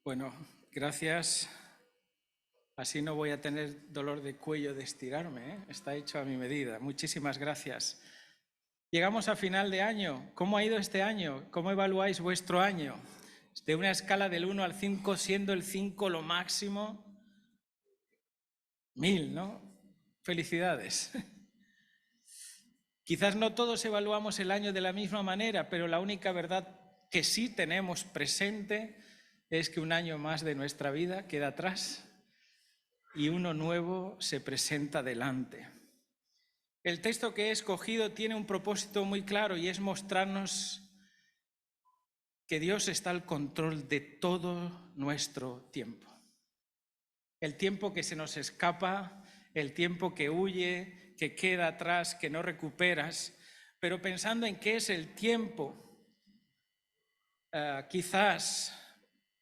Bueno, gracias. Así no voy a tener dolor de cuello de estirarme, ¿eh? Está hecho a mi medida. Muchísimas gracias. Llegamos a final de año. ¿Cómo ha ido este año? ¿Cómo evaluáis vuestro año? De una escala del 1 al 5, siendo el 5 lo máximo, 1000, ¿no? Felicidades. Quizás no todos evaluamos el año de la misma manera, pero la única verdad que sí tenemos presente es que un año más de nuestra vida queda atrás y uno nuevo se presenta delante. El texto que he escogido tiene un propósito muy claro y es mostrarnos que Dios está al control de todo nuestro tiempo. El tiempo que se nos escapa, el tiempo que huye, que queda atrás, que no recuperas, pero pensando en qué es el tiempo, quizás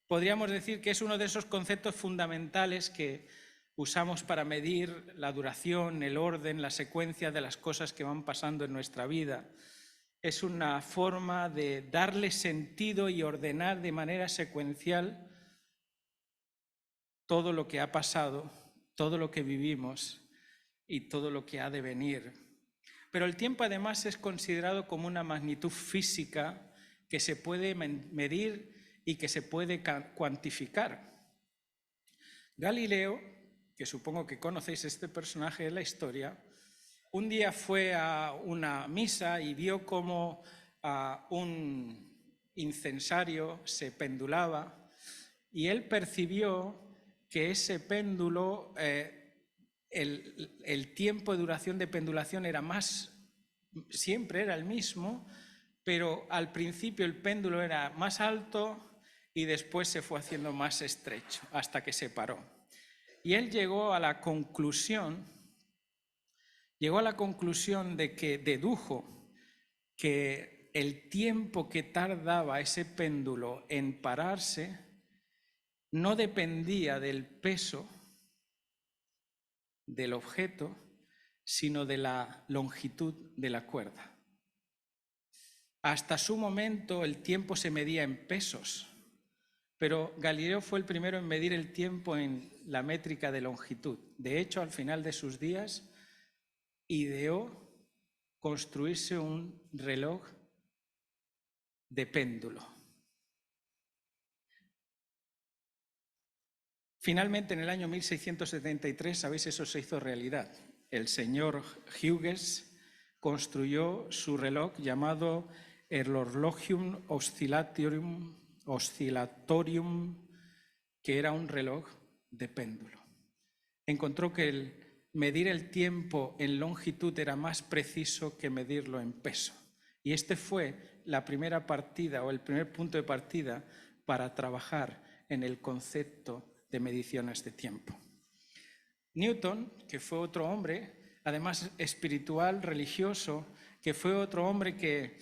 podríamos decir que es uno de esos conceptos fundamentales que usamos para medir la duración, el orden, la secuencia de las cosas que van pasando en nuestra vida. Es una forma de darle sentido y ordenar de manera secuencial todo lo que ha pasado, todo lo que vivimos y todo lo que ha de venir. Pero el tiempo además es considerado como una magnitud física que se puede medir y que se puede cuantificar. Galileo, que supongo que conocéis este personaje de la historia, un día fue a una misa y vio cómo un incensario se pendulaba y él percibió que ese péndulo, el tiempo de duración de pendulación siempre era el mismo, pero al principio el péndulo era más alto y después se fue haciendo más estrecho hasta que se paró. Y él llegó a la conclusión de que dedujo que el tiempo que tardaba ese péndulo en pararse no dependía del peso del objeto, sino de la longitud de la cuerda. Hasta su momento el tiempo se medía en pesos, pero Galileo fue el primero en medir el tiempo en la métrica de longitud. De hecho, al final de sus días, ideó construirse un reloj de péndulo. Finalmente, en el año 1673, sabéis, eso se hizo realidad. El señor Hughes construyó su reloj llamado el Horologium Oscillatorium, que era un reloj de péndulo. Encontró que el medir el tiempo en longitud era más preciso que medirlo en peso. Y este fue la primera partida o el primer punto de partida para trabajar en el concepto de mediciones de tiempo. Newton, que fue otro hombre, además espiritual, religioso, que fue otro hombre que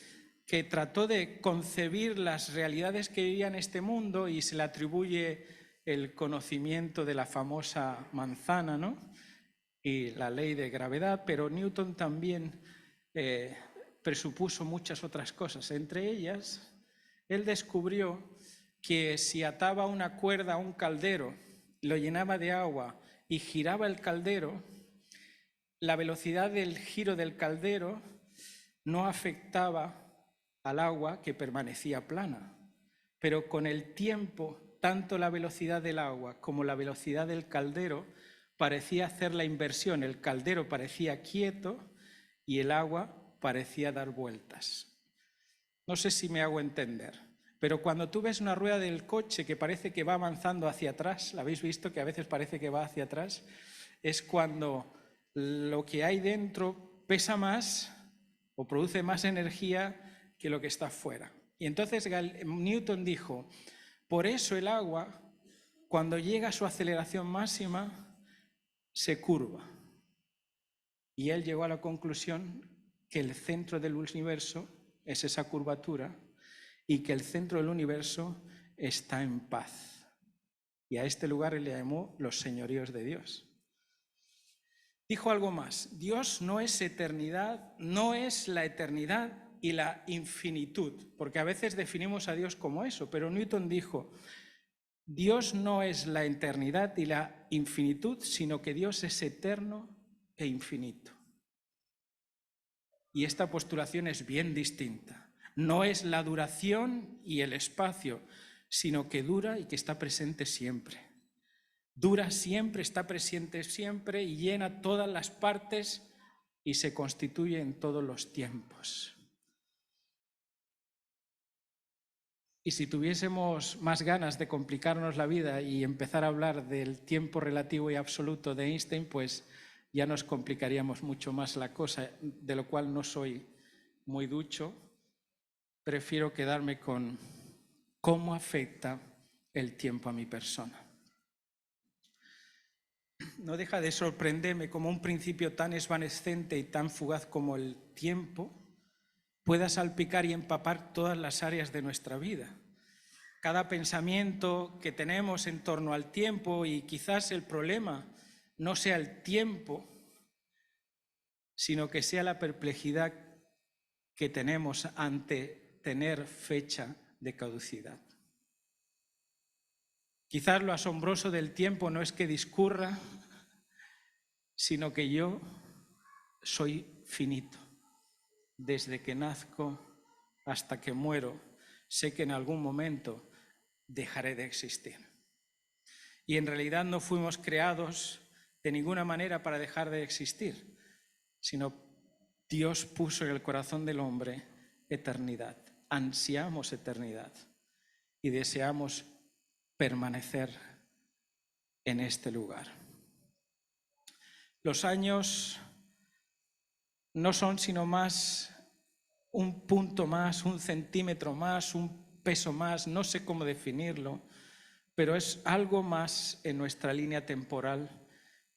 trató de concebir las realidades que vivía en este mundo y se le atribuye el conocimiento de la famosa manzana, ¿no? Y la ley de gravedad, pero Newton también presupuso muchas otras cosas. Entre ellas, él descubrió que si ataba una cuerda a un caldero, lo llenaba de agua y giraba el caldero, la velocidad del giro del caldero no afectaba al agua, que permanecía plana. Pero con el tiempo, tanto la velocidad del agua como la velocidad del caldero parecía hacer la inversión. El caldero parecía quieto y el agua parecía dar vueltas. No sé si me hago entender, pero cuando tú ves una rueda del coche que parece que va avanzando hacia atrás, ¿la habéis visto que a veces parece que va hacia atrás? Es cuando lo que hay dentro pesa más o produce más energía que lo que está fuera. Y entonces Newton dijo, por eso el agua, cuando llega a su aceleración máxima, se curva. Y él llegó a la conclusión que el centro del universo es esa curvatura y que el centro del universo está en paz. Y a este lugar él le llamó los señoríos de Dios. Dijo algo más, Dios no es eternidad, no es la eternidad y la infinitud, porque a veces definimos a Dios como eso, pero Newton dijo, Dios no es la eternidad y la infinitud, sino que Dios es eterno e infinito. Y esta postulación es bien distinta. No es la duración y el espacio, sino que dura y que está presente siempre. Dura siempre, está presente siempre y llena todas las partes y se constituye en todos los tiempos. Y si tuviésemos más ganas de complicarnos la vida y empezar a hablar del tiempo relativo y absoluto de Einstein, pues ya nos complicaríamos mucho más la cosa, de lo cual no soy muy ducho. Prefiero quedarme con cómo afecta el tiempo a mi persona. No deja de sorprenderme cómo un principio tan evanescente y tan fugaz como el tiempo pueda salpicar y empapar todas las áreas de nuestra vida. Cada pensamiento que tenemos en torno al tiempo, y quizás el problema no sea el tiempo, sino que sea la perplejidad que tenemos ante tener fecha de caducidad. Quizás lo asombroso del tiempo no es que discurra, sino que yo soy finito. Desde que nazco hasta que muero, sé que en algún momento dejaré de existir. Y en realidad no fuimos creados de ninguna manera para dejar de existir, sino Dios puso en el corazón del hombre eternidad. Ansiamos eternidad y deseamos permanecer en este lugar. Los años no son sino más un punto más, un centímetro más, un peso más, no sé cómo definirlo, pero es algo más en nuestra línea temporal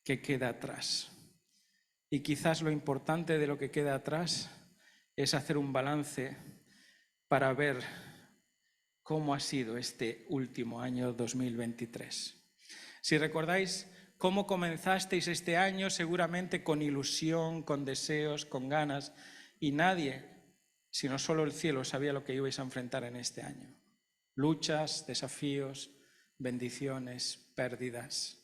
que queda atrás. Y quizás lo importante de lo que queda atrás es hacer un balance para ver cómo ha sido este último año 2023. Si recordáis cómo comenzasteis este año, seguramente con ilusión, con deseos, con ganas, y nadie, sino solo el cielo, sabía lo que ibais a enfrentar en este año. Luchas, desafíos, bendiciones, pérdidas.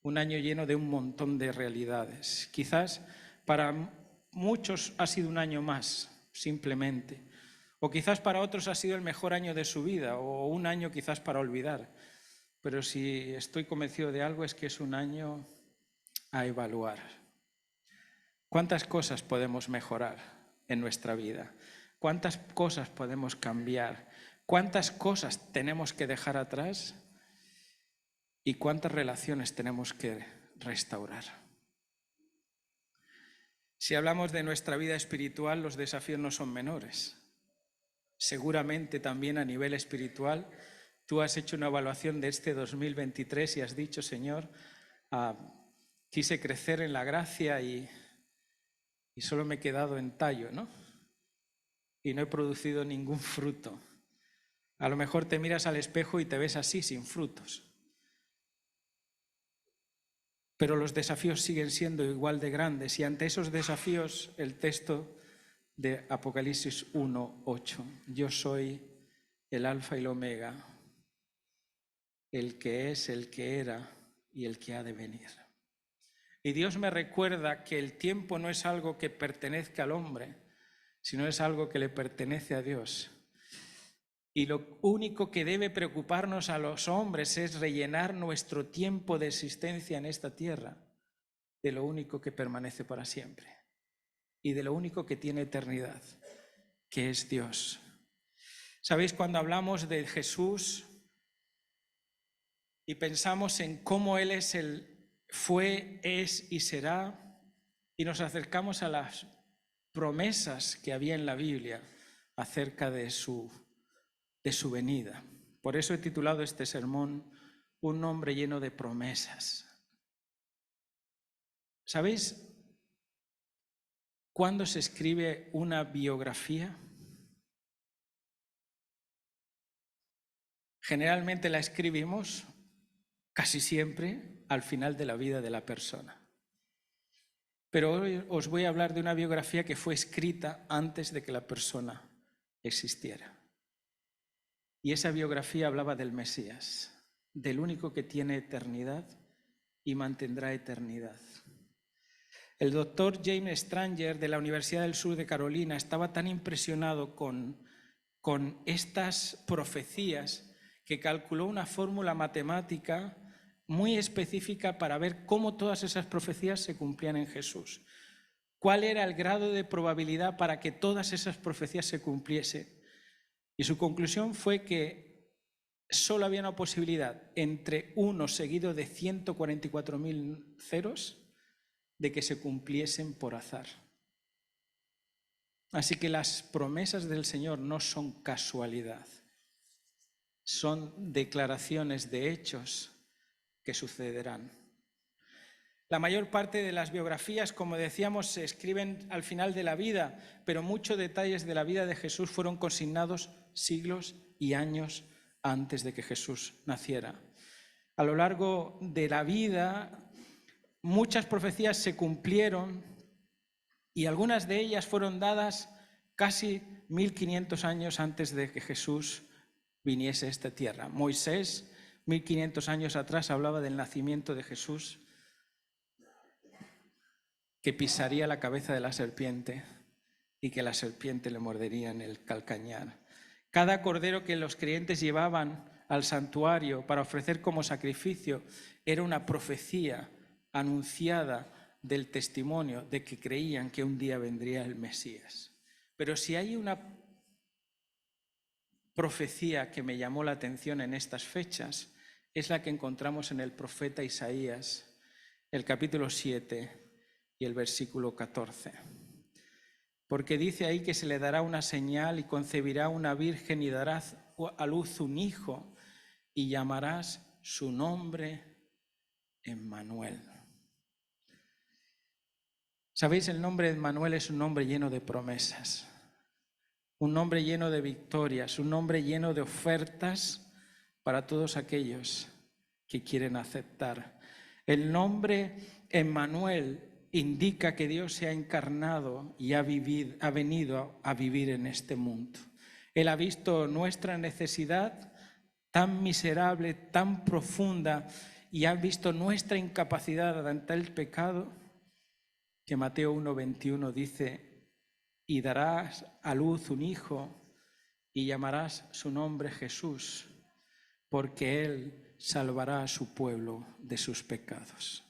Un año lleno de un montón de realidades. Quizás para muchos ha sido un año más, simplemente. O quizás para otros ha sido el mejor año de su vida, o un año quizás para olvidar. Pero si estoy convencido de algo es que es un año a evaluar. ¿Cuántas cosas podemos mejorar en nuestra vida? ¿Cuántas cosas podemos cambiar? ¿Cuántas cosas tenemos que dejar atrás? ¿Y cuántas relaciones tenemos que restaurar? Si hablamos de nuestra vida espiritual, los desafíos no son menores. Seguramente también a nivel espiritual, tú has hecho una evaluación de este 2023 y has dicho, Señor, quise crecer en la gracia y solo me he quedado en tallo, ¿no? Y no he producido ningún fruto. A lo mejor te miras al espejo y te ves así, sin frutos. Pero los desafíos siguen siendo igual de grandes y ante esos desafíos el texto de Apocalipsis 1:8, yo soy el alfa y el omega, el que es, el que era y el que ha de venir. Y Dios me recuerda que el tiempo no es algo que pertenezca al hombre, sino es algo que le pertenece a Dios. Y lo único que debe preocuparnos a los hombres es rellenar nuestro tiempo de existencia en esta tierra de lo único que permanece para siempre y de lo único que tiene eternidad, que es Dios. ¿Sabéis? Cuando hablamos de Jesús y pensamos en cómo Él es fue, es y será, y nos acercamos a las promesas que había en la Biblia acerca de su venida. Por eso he titulado este sermón Un hombre lleno de promesas. ¿Sabéis cuándo se escribe una biografía? Generalmente la escribimos casi siempre al final de la vida de la persona. Pero hoy os voy a hablar de una biografía que fue escrita antes de que la persona existiera. Y esa biografía hablaba del Mesías. del único que tiene eternidad y mantendrá eternidad. El doctor James Stranger de la Universidad del Sur de Carolina estaba tan impresionado con estas profecías que calculó una fórmula matemática muy específica para ver cómo todas esas profecías se cumplían en Jesús. ¿Cuál era el grado de probabilidad para que todas esas profecías se cumpliesen? Y su conclusión fue que solo había una posibilidad entre 1 seguido de 144.000 ceros de que se cumpliesen por azar. Así que las promesas del Señor no son casualidad, son declaraciones de hechos que sucederán. La mayor parte de las biografías, como decíamos, se escriben al final de la vida, pero muchos detalles de la vida de Jesús fueron consignados siglos y años antes de que Jesús naciera. A lo largo de la vida, muchas profecías se cumplieron y algunas de ellas fueron dadas casi 1500 años antes de que Jesús viniese a esta tierra. Moisés, 1500 años atrás, hablaba del nacimiento de Jesús, que pisaría la cabeza de la serpiente y que la serpiente le mordería en el calcañar. Cada cordero que los creyentes llevaban al santuario para ofrecer como sacrificio era una profecía anunciada del testimonio de que creían que un día vendría el Mesías. Pero si hay una profecía que me llamó la atención en estas fechas, es la que encontramos en el profeta Isaías, el capítulo 7 y el versículo 14. Porque dice ahí que se le dará una señal y concebirá una virgen y dará a luz un hijo y llamarás su nombre Emmanuel. ¿Sabéis? El nombre Emmanuel es un nombre lleno de promesas, un nombre lleno de victorias, un nombre lleno de ofertas para todos aquellos que quieren aceptar. El nombre Emmanuel indica que Dios se ha encarnado y ha venido a vivir en este mundo. Él ha visto nuestra necesidad tan miserable, tan profunda, y ha visto nuestra incapacidad ante el pecado, que Mateo 1:21 dice: y darás a luz un hijo y llamarás su nombre Jesús, porque él salvará a su pueblo de sus pecados.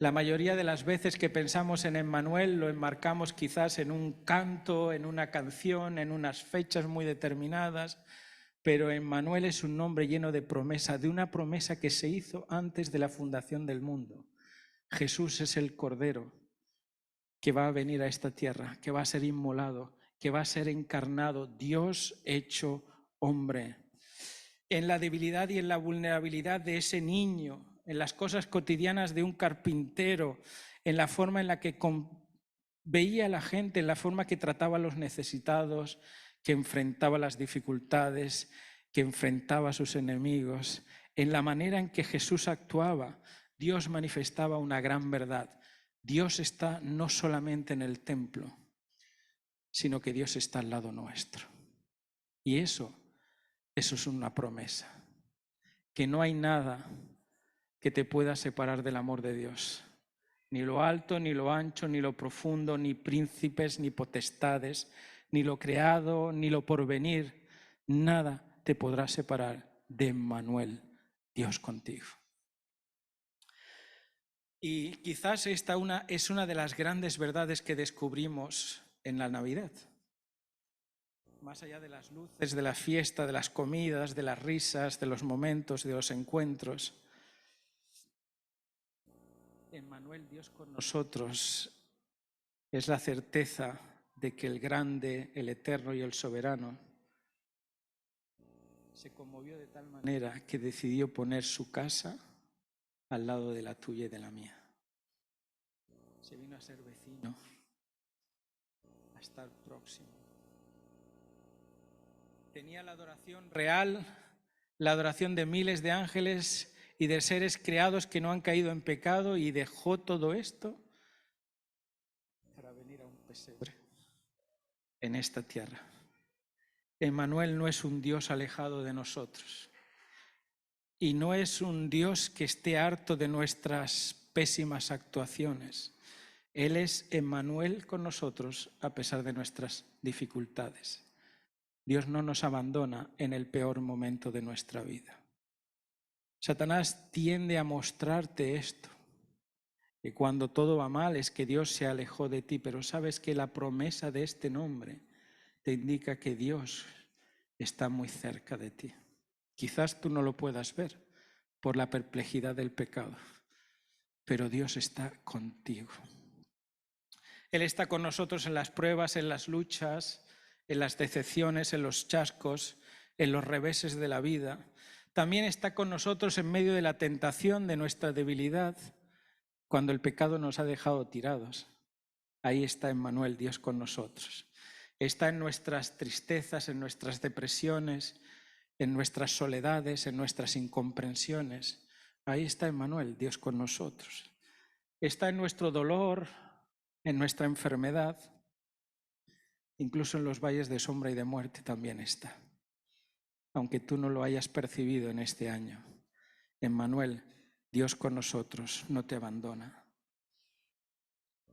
La mayoría de las veces que pensamos en Emmanuel lo enmarcamos quizás en un canto, en una canción, en unas fechas muy determinadas, pero Emmanuel es un nombre lleno de promesa, de una promesa que se hizo antes de la fundación del mundo. Jesús es el Cordero que va a venir a esta tierra, que va a ser inmolado, que va a ser encarnado, Dios hecho hombre. En la debilidad y en la vulnerabilidad de ese niño, en las cosas cotidianas de un carpintero, en la forma en la que veía a la gente, en la forma que trataba a los necesitados, que enfrentaba las dificultades, que enfrentaba a sus enemigos, en la manera en que Jesús actuaba, Dios manifestaba una gran verdad. Dios está no solamente en el templo, sino que Dios está al lado nuestro. Y eso es una promesa, que no hay nada que te pueda separar del amor de Dios. Ni lo alto, ni lo ancho, ni lo profundo, ni príncipes, ni potestades, ni lo creado, ni lo porvenir. Nada te podrá separar de Emmanuel, Dios contigo. Y quizás esta es una de las grandes verdades que descubrimos en la Navidad. Más allá de las luces, de la fiesta, de las comidas, de las risas, de los momentos, de los encuentros, Emmanuel, Dios con nosotros, es la certeza de que el grande, el eterno y el soberano se conmovió de tal manera que decidió poner su casa al lado de la tuya y de la mía. Se vino a ser vecino, a estar próximo. Tenía la adoración real, la adoración de miles de ángeles y de seres creados que no han caído en pecado, y dejó todo esto para venir a un pesebre en esta tierra. Emmanuel no es un Dios alejado de nosotros. y no es un Dios que esté harto de nuestras pésimas actuaciones. Él es Emmanuel con nosotros a pesar de nuestras dificultades. Dios no nos abandona en el peor momento de nuestra vida. Satanás tiende a mostrarte esto, que cuando todo va mal es que Dios se alejó de ti, pero sabes que la promesa de este nombre te indica que Dios está muy cerca de ti. Quizás tú no lo puedas ver por la perplejidad del pecado, pero Dios está contigo. Él está con nosotros en las pruebas, en las luchas, en las decepciones, en los chascos, en los reveses de la vida. También está con nosotros en medio de la tentación de nuestra debilidad, cuando el pecado nos ha dejado tirados. Ahí está Emmanuel, Dios con nosotros. Está en nuestras tristezas, en nuestras depresiones, en nuestras soledades, en nuestras incomprensiones. Ahí está Emmanuel, Dios con nosotros. Está en nuestro dolor, en nuestra enfermedad, incluso en los valles de sombra y de muerte también está. Aunque tú no lo hayas percibido en este año, Emmanuel, Dios con nosotros, no te abandona.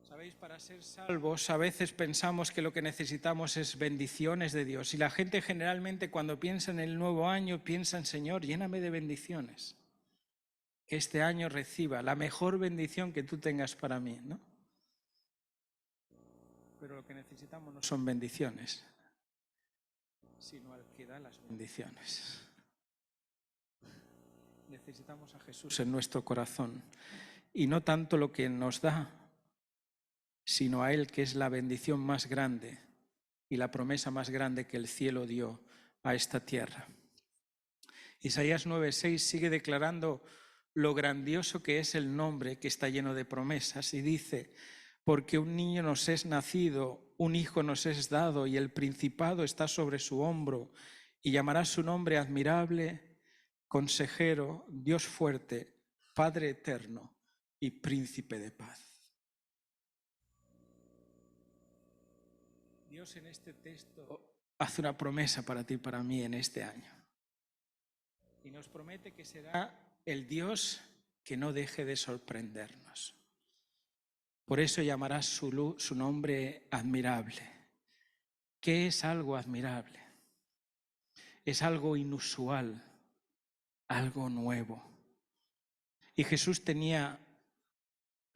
Sabéis, para ser salvos a veces pensamos que lo que necesitamos es bendiciones de Dios. Y la gente generalmente cuando piensa en el nuevo año piensa en Señor, lléname de bendiciones. Que este año reciba la mejor bendición que tú tengas para mí, ¿no? Pero lo que necesitamos no son bendiciones, sino al que da las bendiciones. Necesitamos a Jesús en nuestro corazón y no tanto lo que nos da, sino a Él, que es la bendición más grande y la promesa más grande que el cielo dio a esta tierra. Isaías 9:6 sigue declarando lo grandioso que es el nombre que está lleno de promesas y dice: porque un niño nos es nacido, un hijo nos es dado y el principado está sobre su hombro y llamará su nombre admirable, consejero, Dios fuerte, Padre eterno y príncipe de paz. Dios en este texto hace una promesa para ti y para mí en este año. Y nos promete que será el Dios que no deje de sorprendernos. Por eso llamará su nombre admirable. ¿Qué es algo admirable? Es algo inusual, algo nuevo. Y Jesús tenía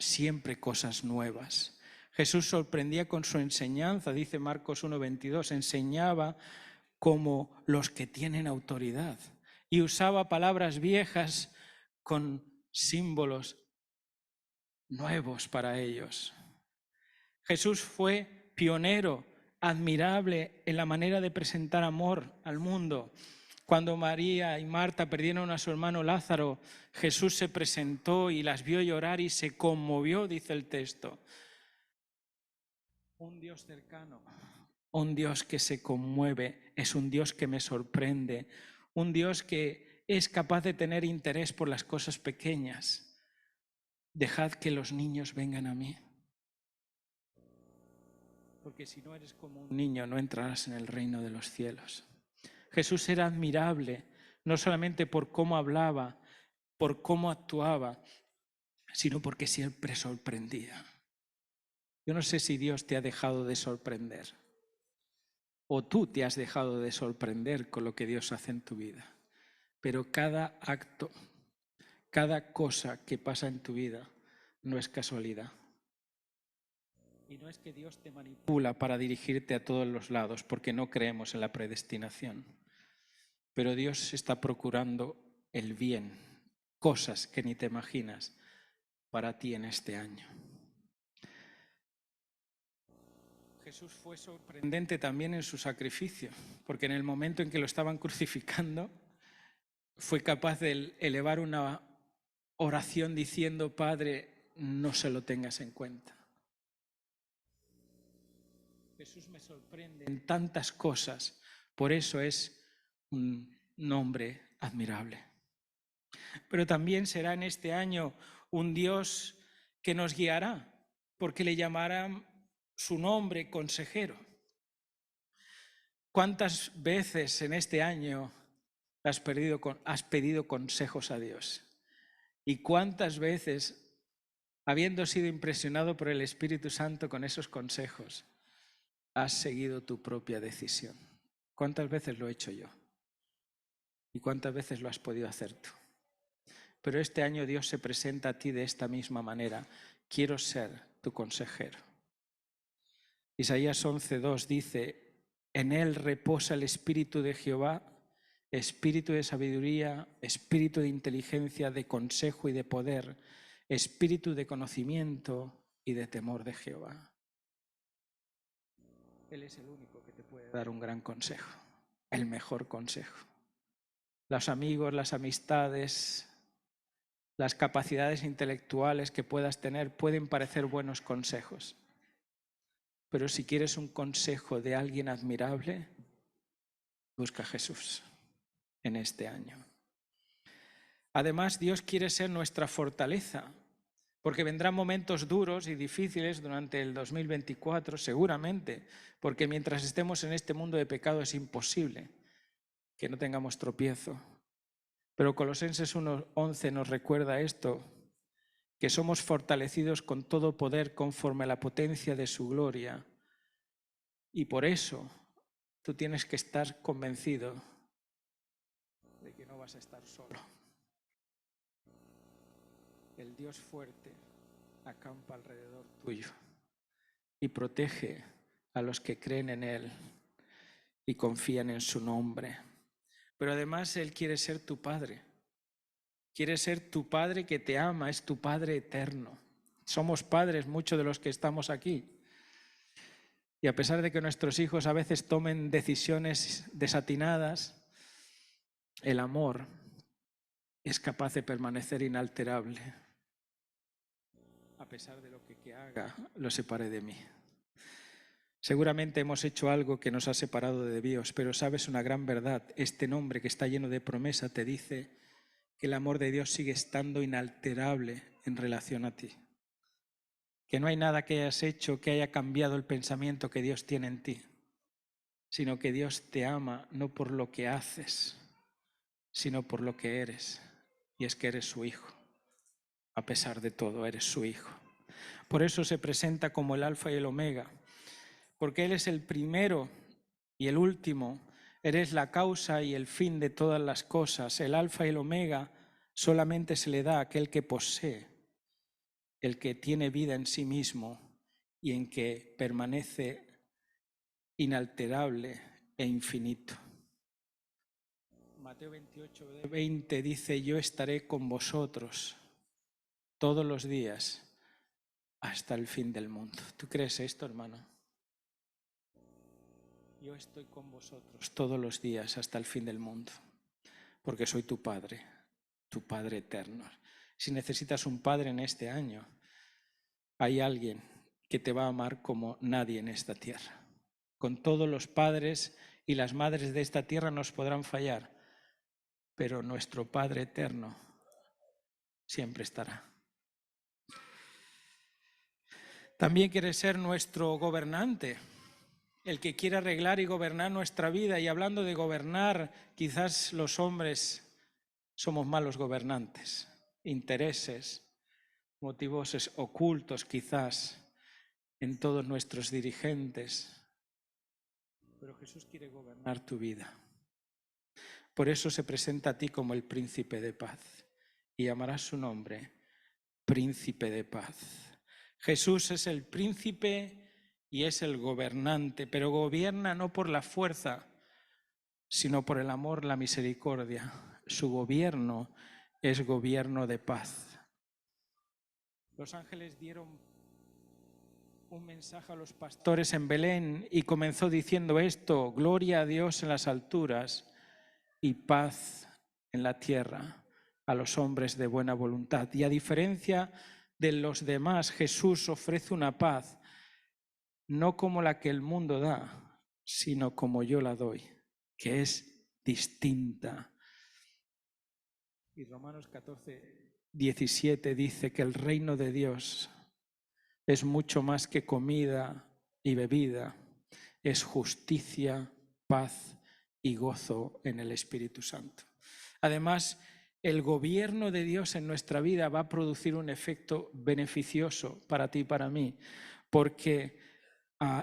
siempre cosas nuevas. Jesús sorprendía con su enseñanza, dice Marcos 1:22, enseñaba como los que tienen autoridad y usaba palabras viejas con símbolos nuevos para ellos. Jesús fue pionero, admirable en la manera de presentar amor al mundo. Cuando María y Marta perdieron a su hermano Lázaro, Jesús se presentó y las vio llorar y se conmovió, dice el texto. Un Dios cercano, un Dios que se conmueve, es un Dios que me sorprende, un Dios que es capaz de tener interés por las cosas pequeñas. Dejad que los niños vengan a mí. Porque si no eres como un niño, no entrarás en el reino de los cielos. Jesús era admirable, no solamente por cómo hablaba, por cómo actuaba, sino porque siempre sorprendía. Yo no sé si Dios te ha dejado de sorprender o tú te has dejado de sorprender con lo que Dios hace en tu vida. Pero cada acto, cada cosa que pasa en tu vida no es casualidad. Y no es que Dios te manipula para dirigirte a todos los lados, porque no creemos en la predestinación. Pero Dios está procurando el bien, cosas que ni te imaginas para ti en este año. Jesús fue sorprendente también en su sacrificio, porque en el momento en que lo estaban crucificando, fue capaz de elevar una oración diciendo: Padre, no se lo tengas en cuenta. Jesús me sorprende en tantas cosas, por eso es un nombre admirable. Pero también será en este año un Dios que nos guiará, porque le llamarán su nombre consejero. ¿Cuántas veces en este año has pedido consejos a Dios? ¿Y cuántas veces, habiendo sido impresionado por el Espíritu Santo con esos consejos, has seguido tu propia decisión? ¿Cuántas veces lo he hecho yo? ¿Y cuántas veces lo has podido hacer tú? Pero este año Dios se presenta a ti de esta misma manera. Quiero ser tu consejero. Isaías 11:2 dice: en él reposa el Espíritu de Jehová, espíritu de sabiduría, espíritu de inteligencia, de consejo y de poder, espíritu de conocimiento y de temor de Jehová. Él es el único que te puede dar un gran consejo, el mejor consejo. Los amigos, las amistades, las capacidades intelectuales que puedas tener pueden parecer buenos consejos. Pero si quieres un consejo de alguien admirable, busca a Jesús en este año. Además, Dios quiere ser nuestra fortaleza, porque vendrán momentos duros y difíciles durante el 2024, seguramente, porque mientras estemos en este mundo de pecado es imposible que no tengamos tropiezo. Pero Colosenses 1:11 nos recuerda esto, que somos fortalecidos con todo poder conforme a la potencia de su gloria. Y por eso tú tienes que estar convencido de que no vas a estar solo. El Dios fuerte acampa alrededor tuyo y protege a los que creen en Él y confían en su nombre. Pero además Él quiere ser tu Padre. Quiere ser tu Padre que te ama, es tu Padre eterno. Somos padres, muchos de los que estamos aquí. Y a pesar de que nuestros hijos a veces tomen decisiones desatinadas, el amor es capaz de permanecer inalterable, a pesar de lo que haga lo separe de mí. Seguramente hemos hecho algo que nos ha separado de Dios, pero sabes una gran verdad, este nombre que está lleno de promesa te dice que el amor de Dios sigue estando inalterable en relación a ti. Que no hay nada que hayas hecho que haya cambiado el pensamiento que Dios tiene en ti, sino que Dios te ama no por lo que haces, sino por lo que eres. Y es que eres su hijo. A pesar de todo, eres su hijo. Por eso se presenta como el alfa y el omega, porque Él es el primero y el último. Eres la causa y el fin de todas las cosas. El alfa y el omega solamente se le da a aquel que posee, el que tiene vida en sí mismo y en que permanece inalterable e infinito. Mateo 28:20 dice: yo estaré con vosotros todos los días hasta el fin del mundo. ¿Tú crees esto, hermano? Yo estoy con vosotros todos los días hasta el fin del mundo, porque soy tu Padre eterno. Si necesitas un padre en este año, hay alguien que te va a amar como nadie en esta tierra. Con todos los padres y las madres de esta tierra nos podrán fallar, pero nuestro Padre eterno siempre estará. También quiere ser nuestro gobernante, el que quiere arreglar y gobernar nuestra vida. Y hablando de gobernar, quizás los hombres somos malos gobernantes, intereses, motivos ocultos quizás en todos nuestros dirigentes. Pero Jesús quiere gobernar tu vida. Por eso se presenta a ti como el príncipe de paz y llamarás su nombre príncipe de paz. Jesús es el príncipe y es el gobernante, pero gobierna no por la fuerza, sino por el amor, la misericordia. Su gobierno es gobierno de paz. Los ángeles dieron un mensaje a los pastores en Belén y comenzó diciendo esto: gloria a Dios en las alturas y paz en la tierra a los hombres de buena voluntad. Y a diferencia de los demás, Jesús ofrece una paz no como la que el mundo da, sino como yo la doy, que es distinta. Y Romanos 14:17 dice que el reino de Dios es mucho más que comida y bebida, es justicia, paz y gozo en el Espíritu Santo. Además, el gobierno de Dios en nuestra vida va a producir un efecto beneficioso para ti y para mí, porque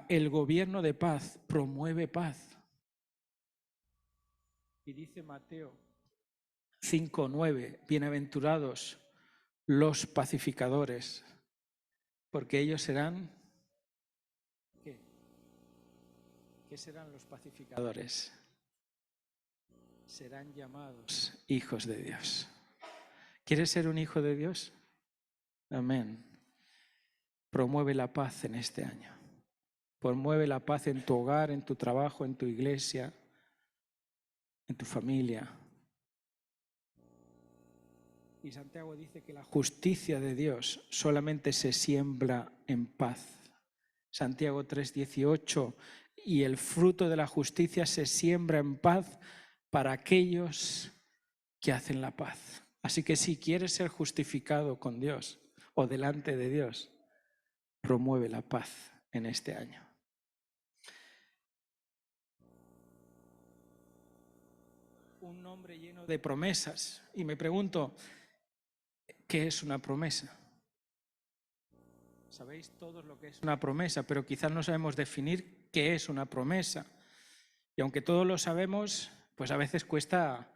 el gobierno de paz promueve paz. Y dice Mateo 5:9, bienaventurados los pacificadores, porque ellos serán... ¿Qué? ¿Qué serán los pacificadores? Serán llamados hijos de Dios. ¿Quieres ser un hijo de Dios? Amén. Promueve la paz en este año. Promueve la paz en tu hogar, en tu trabajo, en tu iglesia, en tu familia. Y Santiago dice que la justicia de Dios solamente se siembra en paz. Santiago 3:18, y el fruto de la justicia se siembra en paz para aquellos que hacen la paz. Así que si quieres ser justificado con Dios o delante de Dios, promueve la paz en este año. Un nombre lleno de promesas. Y me pregunto, ¿qué es una promesa? Sabéis todos lo que es una promesa, pero quizás no sabemos definir qué es una promesa. Y aunque todos lo sabemos, pues a veces cuesta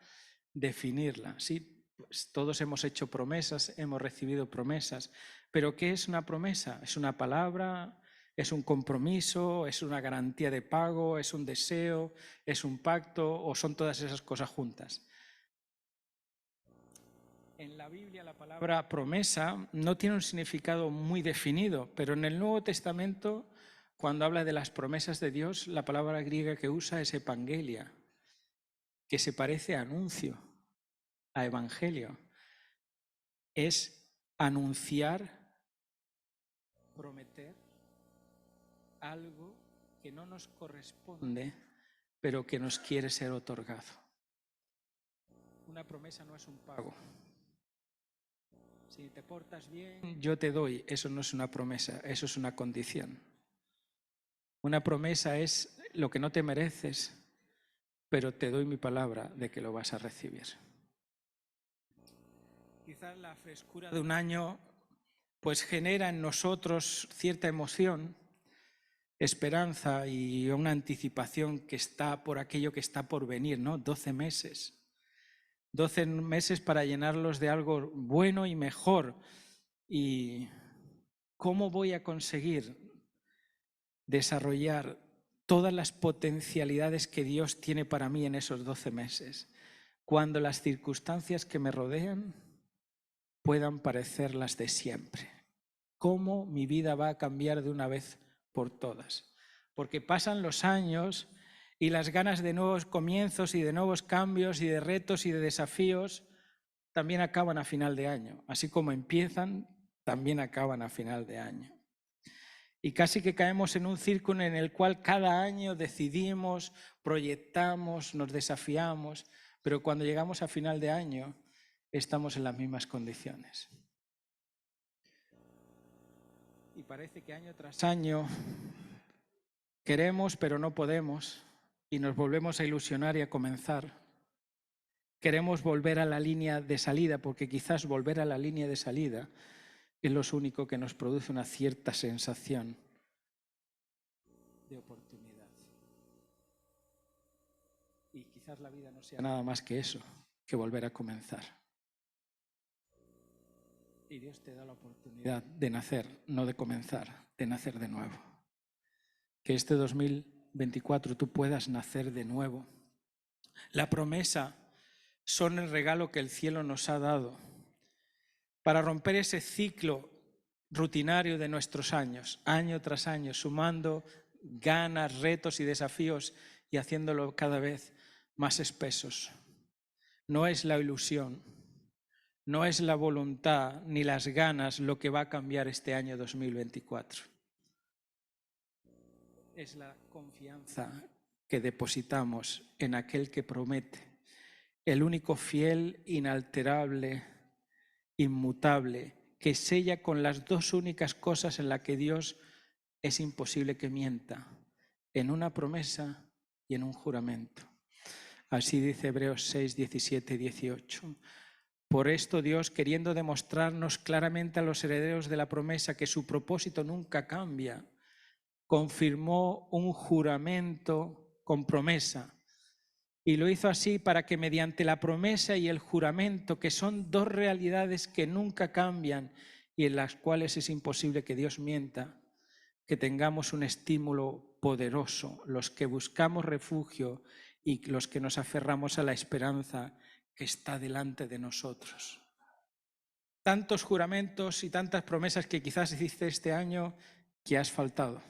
definirla. Sí, pues todos hemos hecho promesas, hemos recibido promesas, pero ¿qué es una promesa? ¿Es una palabra? ¿Es un compromiso? ¿Es una garantía de pago? ¿Es un deseo? ¿Es un pacto? ¿O son todas esas cosas juntas? En la Biblia la palabra promesa no tiene un significado muy definido, pero en el Nuevo Testamento, cuando habla de las promesas de Dios, la palabra griega que usa es evangelia, que se parece a anuncio, a evangelio. Es anunciar, prometer algo que no nos corresponde, pero que nos quiere ser otorgado. Una promesa no es un pago. Si te portas bien, yo te doy. Eso no es una promesa, eso es una condición. Una promesa es lo que no te mereces, pero te doy mi palabra de que lo vas a recibir. Quizás la frescura de un año pues genera en nosotros cierta emoción, esperanza y una anticipación que está por aquello que está por venir, ¿no? 12 meses. 12 meses para llenarlos de algo bueno y mejor. ¿Y cómo voy a conseguir desarrollar todas las potencialidades que Dios tiene para mí en esos 12 meses? Cuando las circunstancias que me rodean puedan parecer las de siempre. ¿Cómo mi vida va a cambiar de una vez por todas? Porque pasan los años y las ganas de nuevos comienzos y de nuevos cambios y de retos y de desafíos también acaban a final de año. Así como empiezan, también acaban a final de año. Y casi que caemos en un círculo en el cual cada año decidimos, proyectamos, nos desafiamos, pero cuando llegamos a final de año estamos en las mismas condiciones. Y parece que año tras año queremos pero no podemos y nos volvemos a ilusionar y a comenzar. Queremos volver a la línea de salida porque quizás volver a la línea de salida es lo único que nos produce una cierta sensación de oportunidad. Y quizás la vida no sea nada más que eso, que volver a comenzar. Y Dios te da la oportunidad de nacer, no de comenzar, de nacer de nuevo. Que este 2024 tú puedas nacer de nuevo. La promesa son el regalo que el cielo nos ha dado para romper ese ciclo rutinario de nuestros años, año tras año, sumando ganas, retos y desafíos y haciéndolo cada vez más espesos. No es la ilusión, no es la voluntad ni las ganas lo que va a cambiar este año 2024. Es la confianza que depositamos en aquel que promete, el único fiel, inalterable, inmutable, que sella con las dos únicas cosas en las que Dios es imposible que mienta, en una promesa y en un juramento. Así dice Hebreos 6, 17 y 18. Por esto Dios, queriendo demostrarnos claramente a los herederos de la promesa que su propósito nunca cambia, confirmó un juramento con promesa. Y lo hizo así para que mediante la promesa y el juramento, que son dos realidades que nunca cambian y en las cuales es imposible que Dios mienta, que tengamos un estímulo poderoso, los que buscamos refugio y los que nos aferramos a la esperanza que está delante de nosotros. Tantos juramentos y tantas promesas que quizás hiciste este año que has faltado.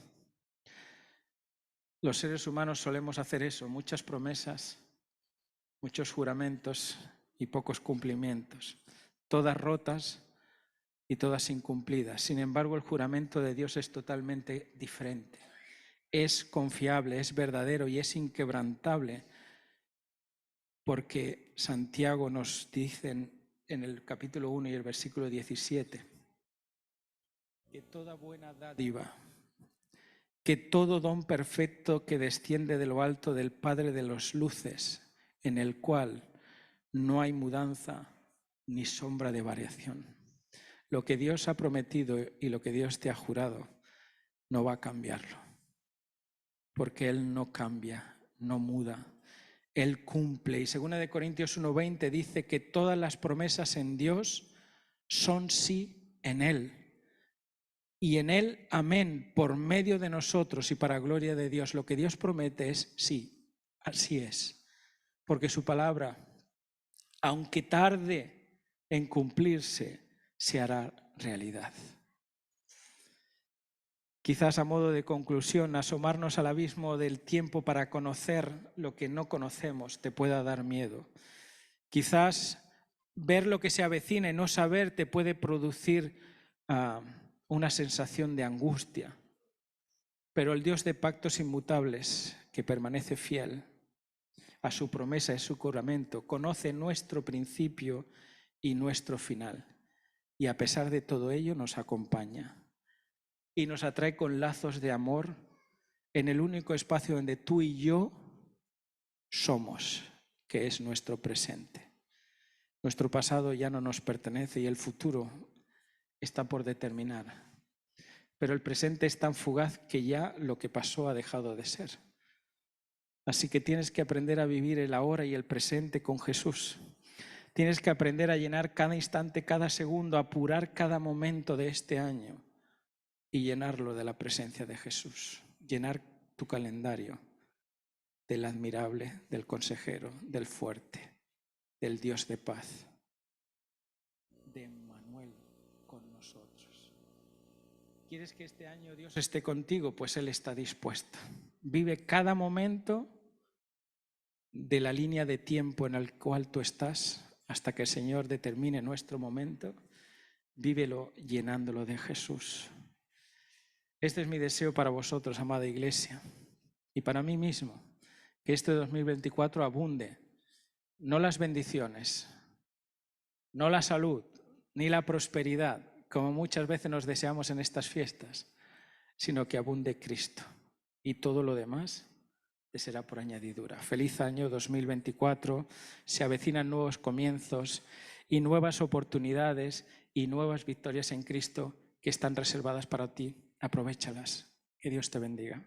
Los seres humanos solemos hacer eso, muchas promesas, muchos juramentos y pocos cumplimientos, todas rotas y todas incumplidas. Sin embargo, el juramento de Dios es totalmente diferente. Es confiable, es verdadero y es inquebrantable, porque Santiago nos dice en el capítulo 1 y el versículo 17 que toda buena dádiva, que todo don perfecto que desciende de lo alto del Padre de las luces, en el cual no hay mudanza ni sombra de variación. Lo que Dios ha prometido y lo que Dios te ha jurado, no va a cambiarlo, porque Él no cambia, no muda, Él cumple. Y 2 Corintios 1:20 dice que todas las promesas en Dios son sí en Él. Y en Él, amén, por medio de nosotros y para gloria de Dios. Lo que Dios promete es sí, así es. Porque su palabra, aunque tarde en cumplirse, se hará realidad. Quizás a modo de conclusión, asomarnos al abismo del tiempo para conocer lo que no conocemos te pueda dar miedo. Quizás ver lo que se avecina y no saber te puede producir una sensación de angustia. Pero el Dios de pactos inmutables, que permanece fiel a su promesa y su juramento, conoce nuestro principio y nuestro final. Y a pesar de todo ello nos acompaña y nos atrae con lazos de amor en el único espacio donde tú y yo somos, que es nuestro presente. Nuestro pasado ya no nos pertenece y el futuro está por determinar. Pero el presente es tan fugaz que ya lo que pasó ha dejado de ser. Así que tienes que aprender a vivir el ahora y el presente con Jesús. Tienes que aprender a llenar cada instante, cada segundo, a apurar cada momento de este año y llenarlo de la presencia de Jesús. Llenar tu calendario del admirable, del consejero, del fuerte, del Dios de paz, de Emmanuel con nosotros. ¿Quieres que este año Dios esté contigo? Pues Él está dispuesto. Vive cada momento de la línea de tiempo en el cual tú estás hasta que el Señor determine nuestro momento. Vívelo llenándolo de Jesús. Este es mi deseo para vosotros, amada Iglesia, y para mí mismo, que este 2024 abunde, no las bendiciones, no la salud, ni la prosperidad, como muchas veces nos deseamos en estas fiestas, sino que abunde Cristo y todo lo demás te será por añadidura. Feliz año 2024, se avecinan nuevos comienzos y nuevas oportunidades y nuevas victorias en Cristo que están reservadas para ti. Aprovéchalas. Que Dios te bendiga.